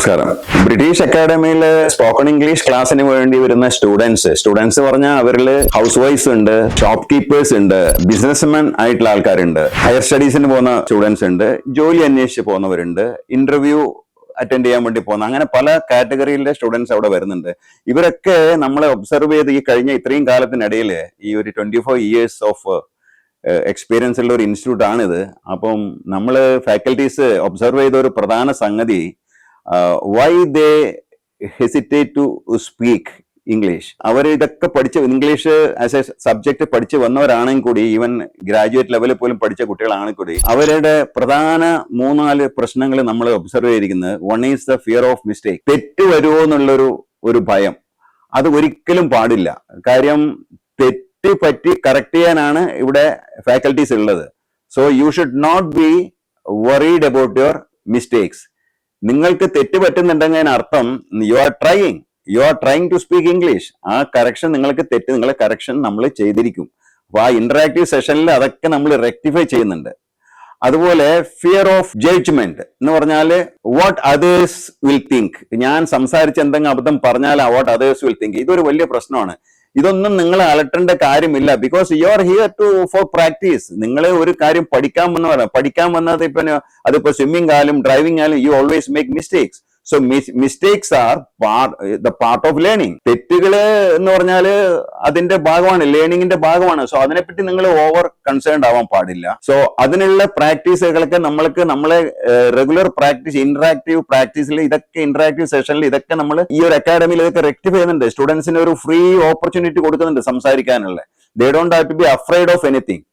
നമസ്കാരം. British അക്കാഡമിയിൽ spoken English ക്ലാസ്സിന് വേണ്ടി വരുന്ന സ്റ്റുഡൻസ് പറഞ്ഞാൽ അവരിൽ ഹൗസ് വൈഫ്സ് ഉണ്ട്, ഷോപ്പ് കീപ്പേഴ്സ് ഉണ്ട്, ബിസിനസ്മാൻ ആയിട്ടുള്ള ആൾക്കാരുണ്ട്, ഹയർ സ്റ്റഡീസിന് പോകുന്ന സ്റ്റുഡൻസ് ഉണ്ട്, ജോലി അന്വേഷിച്ച് പോകുന്നവരുണ്ട്, ഇന്റർവ്യൂ അറ്റൻഡ് ചെയ്യാൻ വേണ്ടി പോകുന്ന, അങ്ങനെ പല കാറ്റഗറിയിലെ സ്റ്റുഡൻസ് അവിടെ വരുന്നുണ്ട്. ഇവരൊക്കെ നമ്മളെ ഒബ്സർവ് ചെയ്ത് ഈ കഴിഞ്ഞ ഇത്രയും കാലത്തിനിടയിൽ ഈ ഒരു 24 years ഓഫ് എക്സ്പീരിയൻസ് ഉള്ള ഒരു ഇൻസ്റ്റിറ്റ്യൂട്ട് ആണിത്. അപ്പം നമ്മൾ ഫാക്കൽറ്റീസ് ഒബ്സർവ് ചെയ്ത ഒരു പ്രധാന സംഗതി, why they hesitate to speak English. അവർ ഇതൊക്കെ പഠിച്ച് ഇംഗ്ലീഷ് ആസ് എ സബ്ജക്ട് പഠിച്ച് വന്നവരാണെങ്കിൽ കൂടി, ഈവൻ ഗ്രാജുവേറ്റ് ലെവലിൽ പോലും പഠിച്ച കുട്ടികളാണെങ്കിൽ കൂടി, അവരുടെ പ്രധാന 3-4 പ്രശ്നങ്ങൾ നമ്മൾ ഒബ്സർവ് ചെയ്തിരിക്കുന്നത്, one is the fear of mistake. തെറ്റ് വരുമോ എന്നുള്ളൊരു ഭയം. അത് ഒരിക്കലും പാടില്ല. കാര്യം തെറ്റ് പറ്റി കറക്റ്റ് ചെയ്യാനാണ് ഇവിടെ ഫാക്കൽറ്റീസ് ഉള്ളത്. So you should not be worried about your mistakes. നിങ്ങൾക്ക് തെറ്റ് പറ്റുന്നുണ്ടെങ്കിൽ അർത്ഥം you are trying to speak English. ആ കറക്ഷൻ നിങ്ങൾക്ക് നിങ്ങളെ കറക്ഷൻ നമ്മൾ ചെയ്തിരിക്കും. അപ്പൊ ആ ഇന്ററാക്റ്റീവ് സെഷനിൽ അതൊക്കെ നമ്മൾ റെക്ടിഫൈ ചെയ്യുന്നുണ്ട്. അതുപോലെ ഫിയർ ഓഫ് ജഡ്ജ്മെന്റ് എന്ന് പറഞ്ഞാല് വാട്ട് അതേഴ്സ് വിൽ തിങ്ക്. ഞാൻ സംസാരിച്ച് എന്തെങ്കിലും അബദ്ധം പറഞ്ഞാൽ വാട്ട് അതേഴ്സ് വിൽ തിങ്ക്. ഇതൊരു വലിയ പ്രശ്നമാണ്. ഇതൊന്നും നിങ്ങൾ അലട്ടേണ്ട കാര്യമില്ല. Because you are here for practice. നിങ്ങൾ ഒരു കാര്യം പഠിക്കാൻ വന്നത് അതിപ്പോ സ്വിമ്മിംഗ് ആയാലും ഡ്രൈവിംഗ് ആയാലും, you always make mistakes. So mistakes are the part of learning. തെറ്റുകള് എന്ന് പറഞ്ഞാല് അതിന്റെ ഭാഗമാണ്, ലേണിംഗിന്റെ ഭാഗമാണ്. സോ അതിനെപ്പറ്റി നിങ്ങൾ ഓവർ കൺസേൺഡ് ആവാൻ പാടില്ല. സോ അതിനുള്ള പ്രാക്ടീസുകളൊക്കെ നമ്മളെ റെഗുലർ പ്രാക്ടീസ്, ഇന്ററാക്റ്റീവ് സെഷനിൽ ഇതൊക്കെ നമ്മൾ ഈ ഒരു അക്കാഡമിയിൽ ഇതൊക്കെ റെക്ടിഫൈ ചെയ്യുന്നുണ്ട്. സ്റ്റുഡൻസിന് ഒരു ഫ്രീ ഓപ്പർച്യൂണിറ്റി കൊടുക്കുന്നുണ്ട് സംസാരിക്കാനുള്ള. They don't have to be afraid of anything.